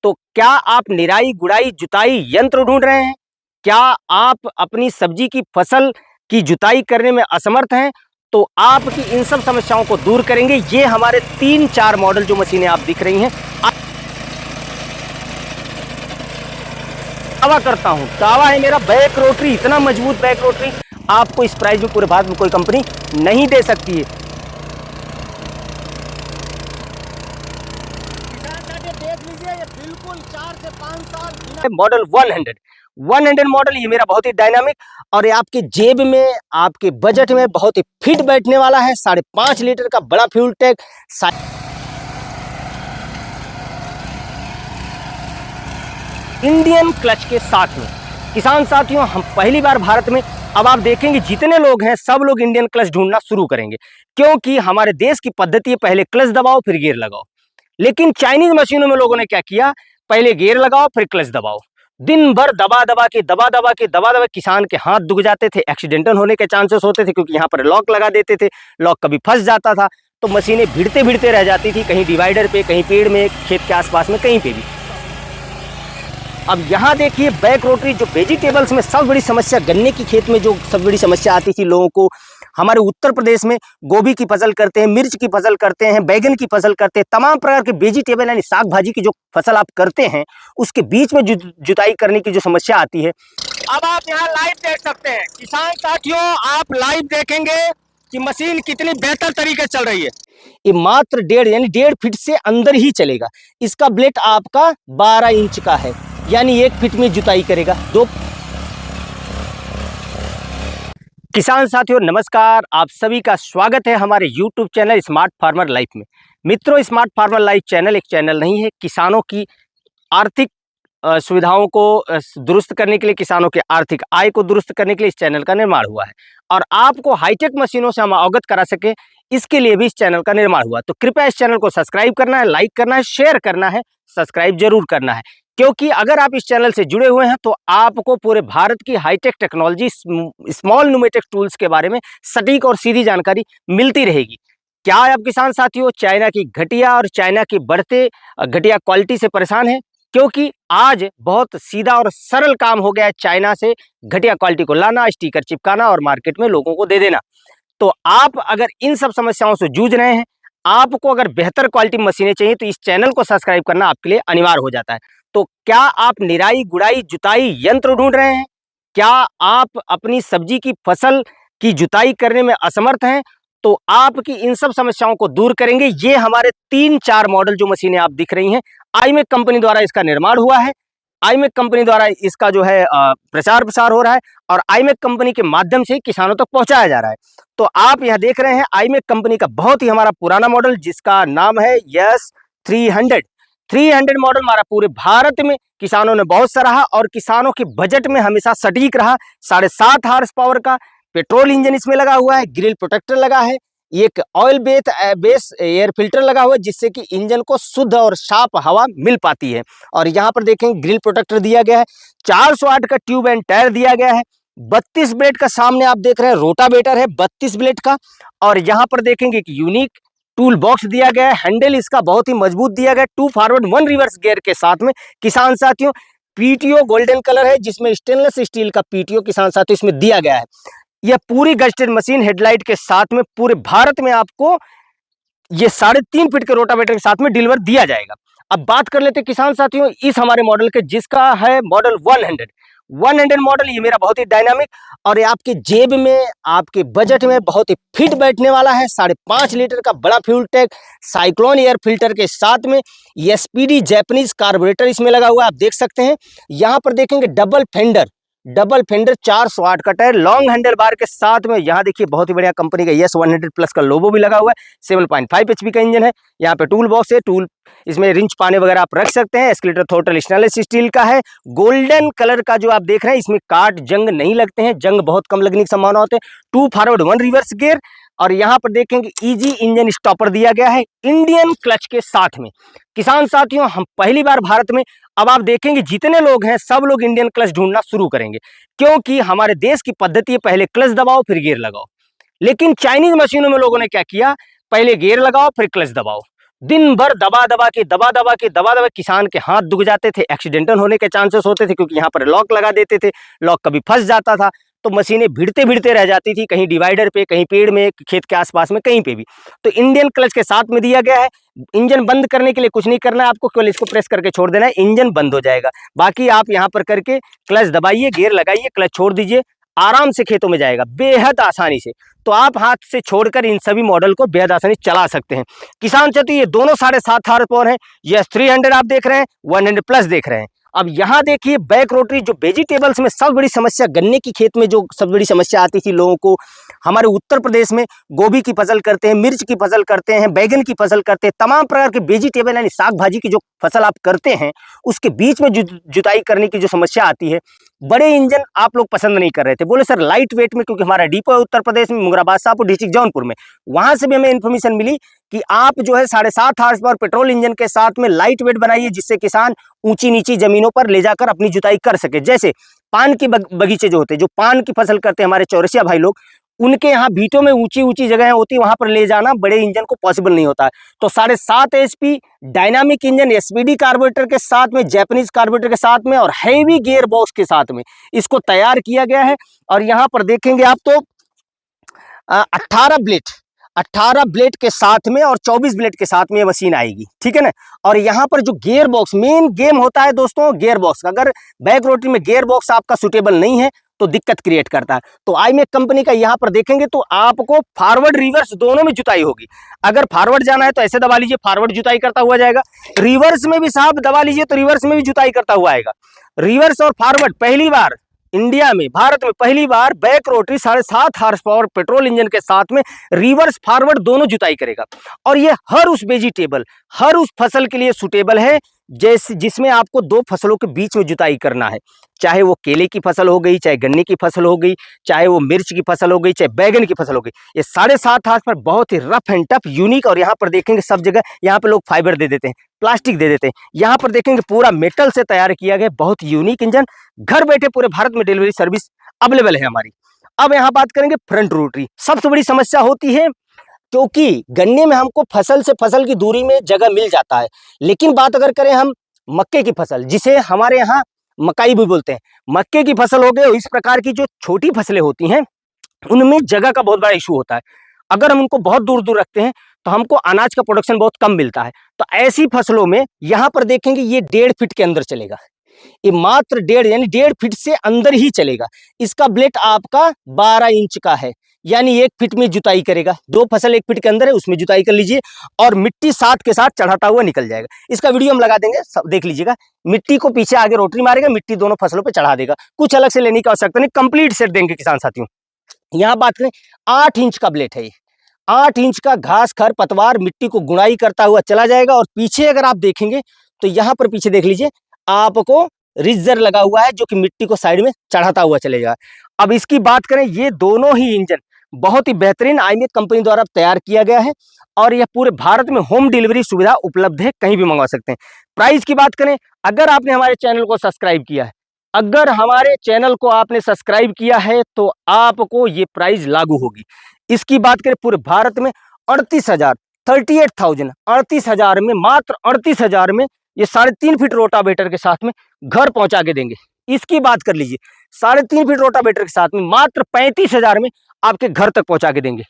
तो क्या आप निराई गुड़ाई जुताई यंत्र ढूंढ रहे हैं? क्या आप अपनी सब्जी की फसल की जुताई करने में असमर्थ हैं? तो आपकी इन सब समस्याओं को दूर करेंगे ये हमारे 3-4 मॉडल जो मशीनें आप दिख रही हैं। दावा करता हूं, दावा है मेरा, बैक रोटरी, इतना मजबूत बैक रोटरी आपको इस प्राइस में पूरे भारत में कोई कंपनी नहीं दे सकती है। देख लीजिए, ये बिल्कुल 4 से 5 साल मॉडल 100 मॉडल, ये मेरा बहुत ही डायनामिक और ये आपके जेब में, आपके बजट में बहुत ही फिट बैठने वाला है। 5.5 लीटर का बड़ा फ्यूल टैंक, इंडियन क्लच के साथ में। किसान साथियों, हम पहली बार भारत में, अब आप देखेंगे जितने लोग हैं सब लोग इंडियन क्लच ढूंढना शुरू करेंगे, क्योंकि हमारे देश की पद्धति है पहले क्लच दबाओ फिर गियर लगाओ। लेकिन चाइनीज मशीनों में लोगों ने क्या किया, पहले गियर लगाओ फिर क्लच दबाओ। दिन भर दबा दबा के किसान के हाथ दुख जाते थे, एक्सीडेंटल होने के चांसेस होते थे, क्योंकि यहाँ पर लॉक लगा देते थे, लॉक कभी फंस जाता था तो मशीनें भिड़ते भिड़ते रह जाती थी, कहीं डिवाइडर पे, कहीं पेड़ में, खेत के आसपास में, कहीं पे भी। अब यहाँ देखिए बैक रोटरी, जो वेजिटेबल्स में सब बड़ी समस्या, गन्ने की खेत में जो सब बड़ी समस्या आती थी लोगों को, हमारे उत्तर प्रदेश में गोभी की फसल करते हैं, मिर्च की फसल करते हैं, बैगन की फसल करते हैं, तमाम प्रकार के वेजिटेबल यानी साग भाजी की जो फसल आप करते हैं, उसके बीच में जुताई करने की जो समस्या आती है। अब आप यहाँ लाइव देख सकते हैं किसान साथियों, आप लाइव देखेंगे कि मशीन कितनी बेहतर तरीके से चल रही है। ये मात्र 1.5 फीट से अंदर ही चलेगा। इसका ब्लेड आपका 12 इंच का है, यानी 1 फीट में जुताई करेगा। किसान साथियों नमस्कार, आप सभी का स्वागत है हमारे YouTube channel smart farmer life में। मित्रों, स्मार्ट फार्मर लाइफ चैनल एक चैनल नहीं है, किसानों की आर्थिक सुविधाओं को दुरुस्त करने के लिए, किसानों के आर्थिक आय को दुरुस्त करने के लिए इस चैनल का निर्माण हुआ है और आपको हाईटेक मशीनों से हम अवगत करा सके, इसके लिए भी इस चैनल का निर्माण हुआ। तो कृपया इस चैनल को सब्सक्राइब करना है, लाइक करना है, शेयर करना है, सब्सक्राइब जरूर करना है, क्योंकि अगर आप इस चैनल से जुड़े हुए हैं तो आपको पूरे भारत की high tech technology, small pneumatic tools के बारे में सटीक और सीधी जानकारी मिलती रहेगी। क्या आप किसान साथियों चाइना की घटिया और चाइना की बढ़ते घटिया क्वालिटी से परेशान हैं? क्योंकि आज बहुत सीधा और सरल काम हो गया है चाइना से घटिया क्वालिटी को लाना, स्टिकर चिपकाना और मार्केट में लोगों को दे देना। तो आप अगर इन सब समस्याओं से जूझ रहे हैं, आपको अगर बेहतर क्वालिटी मशीनें चाहिए तो इस चैनल को सब्सक्राइब करना आपके लिए अनिवार्य हो जाता है। तो क्या आप निराई गुड़ाई जुताई यंत्र ढूंढ रहे हैं? क्या आप अपनी सब्जी की फसल की जुताई करने में असमर्थ हैं? तो आपकी इन सब समस्याओं को दूर करेंगे ये हमारे 3-4 मॉडल जो मशीनें आप दिख रही हैं। आईमेक कंपनी द्वारा इसका निर्माण हुआ है, आईमेक कंपनी द्वारा इसका जो है प्रचार प्रसार हो रहा है और आईमेक कंपनी के माध्यम से किसानों तक पहुंचाया जा रहा है। तो आप यहां देख रहे हैं आईमेक कंपनी का बहुत ही हमारा पुराना मॉडल, जिसका नाम है यस 300 मॉडल, हमारा पूरे भारत में किसानों ने बहुत सराहा और किसानों के बजट में हमेशा सटीक रहा। 7.5 हार्स पावर का पेट्रोल इंजन इसमें लगा हुआ है, ग्रिल प्रोटेक्टर लगा है, एक ऑयल बेस एयर फिल्टर लगा हुआ है, जिससे कि इंजन को शुद्ध और साफ हवा मिल पाती है। और यहाँ पर देखेंगे ग्रिल प्रोटेक्टर दिया गया है, 408 का ट्यूब एंड टायर दिया गया है, 32 ब्लेड का सामने आप देख रहे हैं रोटावेटर है 32 ब्लेड का। और यहाँ पर देखेंगे कि यूनिक टूल बॉक्स दिया गया है, हैंडल इसका बहुत ही मजबूत दिया गया है, 2 फॉरवर्ड 1 रिवर्स गियर के साथ में। किसान साथियों पीटीओ गोल्डन कलर है, जिसमें स्टेनलेस स्टील का पीटीओ किसान साथियों इसमें दिया गया है। यह पूरी गस्टेड मशीन हेडलाइट के साथ में पूरे भारत में आपको ये 3.5 फीट के रोटावेटर के साथ में डिलीवर दिया जाएगा। अब बात कर लेते हैं किसान साथियों इस हमारे मॉडल के, जिसका है मॉडल 100 मॉडल, ये मेरा बहुत ही डायनामिक और ये आपके जेब में, आपके बजट में बहुत ही फिट बैठने वाला है। 5.5 लीटर का बड़ा fuel tank, cyclone air filter के साथ में एसपीडी जैपनीज कार्बोरेटर इसमें लगा हुआ है, आप देख सकते हैं। यहाँ पर देखेंगे डबल फेंडर 408 का टायर, लॉन्ग हैंडल बार के साथ में। यहाँ देखिए बहुत ही बढ़िया कंपनी का यस 100 प्लस का लोगो भी लगा हुआ है। 7.5 HP का इंजन है। यहाँ पे टूल बॉक्स है, टूल इसमें रिंच पाने वगैरह आप रख सकते हैं। एस्केलेटर थ्रोटल स्टेनलेस स्टील का है, गोल्डन कलर का जो आप देख रहे हैं, इसमें काट जंग नहीं लगते हैं, जंग बहुत कम लगने की संभावना होती है। 2 फॉरवर्ड 1 रिवर्स गियर और यहाँ पर देखेंगे इजी इंजन स्टॉपर दिया गया है इंडियन क्लच के साथ में। किसान साथियों हम पहली बार भारत में, अब आप देखेंगे जितने लोग हैं सब लोग इंडियन क्लच ढूंढना शुरू करेंगे, क्योंकि हमारे देश की पद्धति है पहले क्लच दबाओ फिर गियर लगाओ। लेकिन चाइनीज मशीनों में लोगों ने क्या किया, पहले गियर लगाओ फिर क्लच दबाओ। दिन भर दबा दबा के किसान के हाथ दुख जाते थे, एक्सीडेंटल होने के चांसेस होते थे क्योंकि यहाँ पर लॉक लगा देते थे, लॉक कभी फंस जाता था तो मशीनें भिड़ते रह जाती थी, कहीं डिवाइडर पे, कहीं पेड़ में, खेत के आसपास में, कहीं पे भी। तो इंडियन क्लच के साथ में दिया गया है, इंजन बंद करने के लिए कुछ नहीं करना है आपको, केवल इसको प्रेस करके छोड़ देना है, इंजन बंद हो जाएगा। बाकी आप यहाँ पर करके क्लच दबाइए, गियर लगाइए, क्लच छोड़ दीजिए, आराम से खेतों में जाएगा बेहद आसानी से। तो आप हाथ से छोड़कर इन सभी मॉडल को बेहद आसानी चला सकते हैं। किसान चाहे ये दोनों 7.5 हार्स पावर है, ये 300 आप देख रहे हैं, 100 प्लस देख रहे हैं। अब यहाँ देखिए बैक रोटरी, जो वेजिटेबल्स में सब बड़ी समस्या, गन्ने की खेत में जो सब बड़ी समस्या आती थी लोगों को, हमारे उत्तर प्रदेश में गोभी की फसल करते हैं, मिर्च की फसल करते हैं, बैगन की फसल करते हैं, तमाम प्रकार के वेजिटेबल यानी साग भाजी की जो फसल आप करते हैं उसके बीच में जुताई करने की जो समस्या आती है, बड़े इंजन आप लोग पसंद नहीं कर रहे थे। बोले सर लाइट वेट में, क्योंकि हमारा डिपो है उत्तर प्रदेश में, मुंगराबाद शाहपुर डिस्ट्रिक्ट जौनपुर में, वहां से भी हमें इन्फॉर्मेशन मिली कि आप जो है 7.5 हार्स पावर पेट्रोल इंजन के साथ में लाइट वेट बनाइए, जिससे किसान ऊंची नीची जमीनों पर ले जाकर अपनी जुताई कर सके। जैसे पान के बगीचे जो होते हैं, जो पान की फसल करते हैं हमारे चौरसिया भाई लोग, उनके यहाँ बीटों में ऊंची जगह होती है, वहां पर ले जाना बड़े इंजन को पॉसिबल नहीं होता है। तो 7.5 HP dynamic engine SPD carburettor के साथ में, जापानीज कार्बोरेटर के साथ में और हैवी गियर बॉक्स के साथ में इसको तैयार किया गया है। और यहाँ पर देखेंगे आप तो 18 ब्लेड के साथ में और 24 ब्लेड के साथ में ये मशीन आएगी, ठीक है ना। और यहाँ पर जो गियर बॉक्स, मेन गेम होता है दोस्तों गियर बॉक्स, अगर बैक रोटरी में गियर बॉक्स आपका सुटेबल नहीं है तो दिक्कत क्रिएट करता है। तो आईमेक कंपनी का यहाँ पर देखेंगे तो आपको फॉरवर्ड रिवर्स दोनों में जुताई होगी। अगर फॉरवर्ड जाना है तो ऐसे दबा लीजिए, फॉरवर्ड जुताई करता हुआ जाएगा। रिवर्स में भी साहब दबा लीजिए तो रिवर्स में भी जुताई करता हुआ आएगा। रिवर्स और फॉरवर्ड पहली बार इंडिया में, भारत में पहली बार back rotary 7.5 horse power petrol engine के साथ में रिवर्स फॉरवर्ड दोनों जुताई करेगा। और ये हर उस वेजिटेबल, हर उस फसल के लिए सुटेबल है जैसे जिसमें आपको दो फसलों के बीच में जुताई करना है, चाहे वो केले की फसल हो गई, चाहे गन्ने की फसल हो गई, चाहे वो मिर्च की फसल हो गई, चाहे बैगन की फसल हो गई। ये 7.5 हार्स पर बहुत ही रफ एंड टफ यूनिक। और यहाँ पर देखेंगे सब जगह यहाँ पे लोग फाइबर दे देते हैं, प्लास्टिक दे देते हैं, यहाँ पर देखेंगे पूरा मेटल से तैयार किया गया बहुत यूनिक इंजन। घर बैठे पूरे भारत में डिलीवरी सर्विस अवेलेबल है हमारी। अब यहाँ बात करेंगे फ्रंट रोटरी। सबसे बड़ी समस्या होती है क्योंकि गन्ने में हमको फसल से फसल की दूरी में जगह मिल जाता है, लेकिन बात अगर करें हम मक्के की फसल, जिसे हमारे यहाँ मकाई भी बोलते हैं, मक्के की फसल हो गई, इस प्रकार की जो छोटी फसलें होती हैं उनमें जगह का बहुत बड़ा इशू होता है। अगर हम उनको बहुत दूर दूर रखते हैं तो हमको अनाज का प्रोडक्शन बहुत कम मिलता है। तो ऐसी फसलों में यहाँ पर देखेंगे ये 1.5 फीट के अंदर चलेगा, ये मात्र 1.5 फीट से अंदर ही चलेगा। इसका ब्लेड आपका 12 इंच का है, यानी 1 फीट में जुताई करेगा। दो फसल 1 फीट के अंदर है, उसमें जुताई कर लीजिए और मिट्टी साथ के साथ चढ़ाता हुआ निकल जाएगा। इसका वीडियो हम लगा देंगे, सब देख लीजिएगा। मिट्टी को पीछे आगे रोटरी मारेगा, मिट्टी दोनों फसलों पे चढ़ा देगा, कुछ अलग से लेने की आवश्यकता नहीं, कंप्लीट सेट देंगे किसान साथियों। यहाँ बात करें 8 इंच का ब्लेड है ये, 8 इंच का घास खर पतवार मिट्टी को गुड़ाई करता हुआ चला जाएगा। और पीछे अगर आप देखेंगे तो यहाँ पर पीछे देख लीजिए आपको रिजर लगा हुआ है जो कि मिट्टी को साइड में चढ़ाता हुआ चलेगा। अब इसकी बात करें, ये दोनों ही इंजन बहुत ही बेहतरीन आईमेक कंपनी द्वारा तैयार किया गया है और यह पूरे भारत में होम डिलीवरी सुविधा उपलब्ध है, कहीं भी मंगवा सकते हैं। प्राइस की बात करें, अगर आपने हमारे चैनल को सब्सक्राइब किया है, अगर हमारे चैनल को आपने सब्सक्राइब किया है तो आपको ये प्राइस लागू होगी। इसकी बात करें पूरे भारत में 38,000 में, मात्र 38,000 में ये 3.5 फीट रोटावेटर के साथ में घर पहुंचा के देंगे। इसकी बात कर लीजिए, 3.5 फीट रोटावेटर के साथ में मात्र 35,000 में आपके घर तक पहुंचा के देंगे।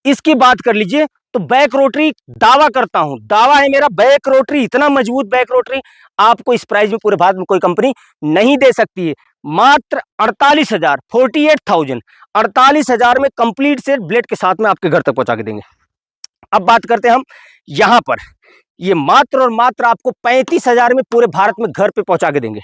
इसकी बात कर लीजिए तो बैक रोटरी, दावा करता हूं, दावा है मेरा, बैक रोटरी, इतना मजबूत बैक रोटरी आपको इस प्राइस में पूरे भारत में कोई कंपनी नहीं दे सकती है। मात्र 48,000, 48,000 में कंप्लीट सेट ब्लेड के साथ में आपके घर तक पहुंचा के देंगे। अब बात करते हैं हम यहां पर, ये मात्र और मात्र आपको 35,000 में पूरे भारत में घर पे पहुंचा के देंगे।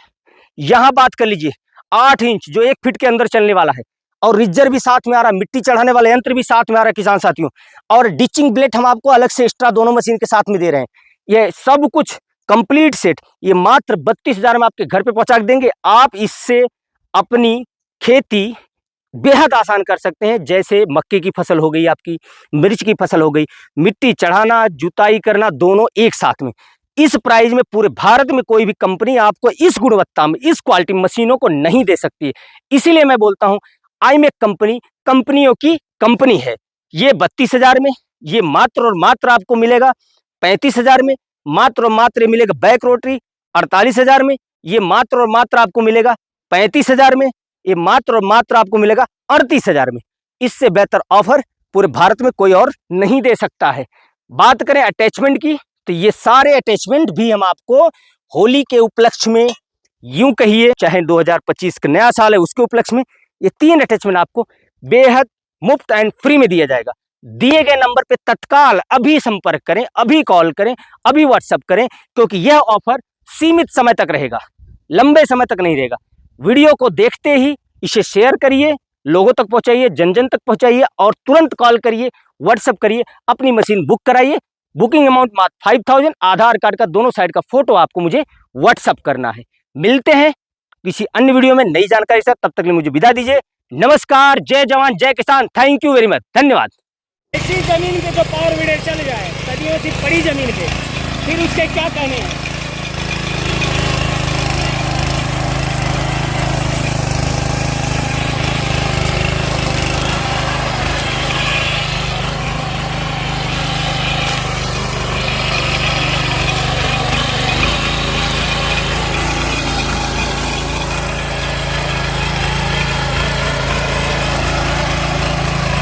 यहां बात कर लीजिए 8 इंच जो 1 फीट के अंदर चलने वाला है और रिजर भी साथ में आ रहा, मिट्टी चढ़ाने वाला यंत्र भी साथ में आ रहा है किसान साथियों, और डिचिंग ब्लेड हम आपको अलग से एक्स्ट्रा दोनों मशीन के साथ में दे रहे हैं। ये सब कुछ कंप्लीट सेट ये मात्र 32,000 में आपके घर पे पहुंचा के देंगे। आप इससे अपनी खेती बेहद आसान कर सकते हैं। जैसे मक्के की फसल हो गई, आपकी मिर्च की फसल हो गई, मिट्टी चढ़ाना, जुताई करना दोनों एक साथ में। इस प्राइस में पूरे भारत में कोई भी कंपनी आपको इस गुणवत्ता में, इस क्वालिटी मशीनों को नहीं दे सकती है। इसीलिए मैं बोलता हूं आईमेक कंपनी कंपनियों की कंपनी है। ये 32,000 में, ये मात्र और मात्र आपको मिलेगा 35,000 में। मात्र और मात्र ये मिलेगा बैक रोटरी 48,000 में। ये मात्र और मात्र आपको मिलेगा 35,000 में। ये मात्र और मात्र आपको मिलेगा 38,000 में। इससे बेहतर ऑफर पूरे भारत में कोई और नहीं दे सकता है। बात करें अटैचमेंट की, तो ये सारे अटैचमेंट भी हम आपको होली के उपलक्ष्य में, यूं कहिए चाहे 2025 का नया साल है उसके उपलक्ष्य में, ये 3 अटैचमेंट आपको बेहद मुफ्त एंड फ्री में दिया जाएगा। दिए गए नंबर पे तत्काल अभी संपर्क करें, अभी कॉल करें, अभी व्हाट्सएप करें, क्योंकि यह ऑफर सीमित समय तक रहेगा, लंबे समय तक नहीं रहेगा। वीडियो को देखते ही इसे शेयर करिए, लोगों तक पहुंचाइए, जन जन तक पहुंचाइए और तुरंत कॉल करिए, व्हाट्सएप करिए, अपनी मशीन बुक कराइए। बुकिंग अमाउंट मात्र 5,000। आधार कार्ड का दोनों साइड का फोटो आपको मुझे व्हाट्सएप करना है। मिलते हैं किसी अन्य वीडियो में नई जानकारी से, तब तक के लिए मुझे विदा दीजिए। नमस्कार, जय जवान जय किसान, थैंक यू वेरी मच, धन्यवाद। इसी जमीन पे जो पावर वीडर चल जाए सदियों से पड़ी जमीन पे, फिर उसके क्या कहने हैं।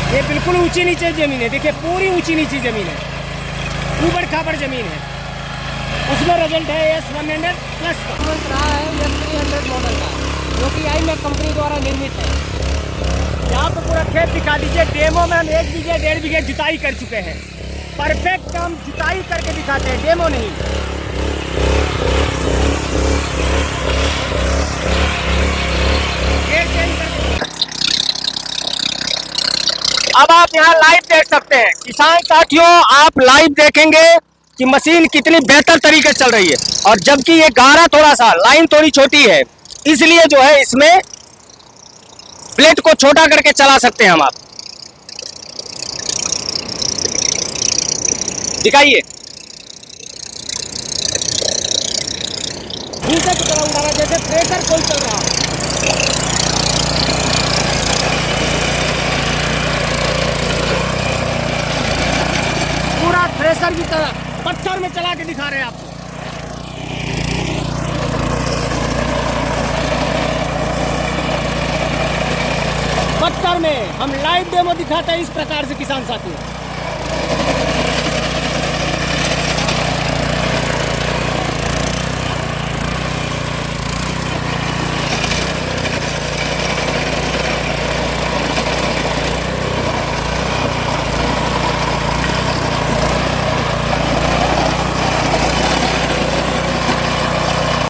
ये बिल्कुल ऊंची नीचे जमीन है, देखिए पूरी ऊंची नीची जमीन है, ऊबड़ खाबड़ जमीन है। उसमें रिजल्ट है S100 प्लस का रहा है, S300 मॉडल का, जो कि iMac कंपनी द्वारा निर्मित है। यहाँ पे पूरा खेत दिखा दीजिए। डेमो में हम 1 बीघे 1.5 बीघे जुताई कर चुके हैं। परफेक्ट हम जुताई करके दिखाते हैं, डेमो नहीं। अब आप यहाँ लाइव देख सकते हैं किसान साथियों, आप लाइव देखेंगे कि मशीन कितनी बेहतर तरीके से चल रही है। और जबकि ये गारा थोड़ा सा, लाइन थोड़ी छोटी है, इसलिए जो है इसमें प्लेट को छोटा करके चला सकते हैं हम। आप दिखाइए, भूसे की तरह उड़ा रहा, जैसे थ्रेशर कोई चल रहा है। पूरा थ्रेशर की तरह पत्थर में चला के दिखा रहे हैं आपको। पत्थर में हम लाइव डेमो दिखाते हैं इस प्रकार से किसान साथियों।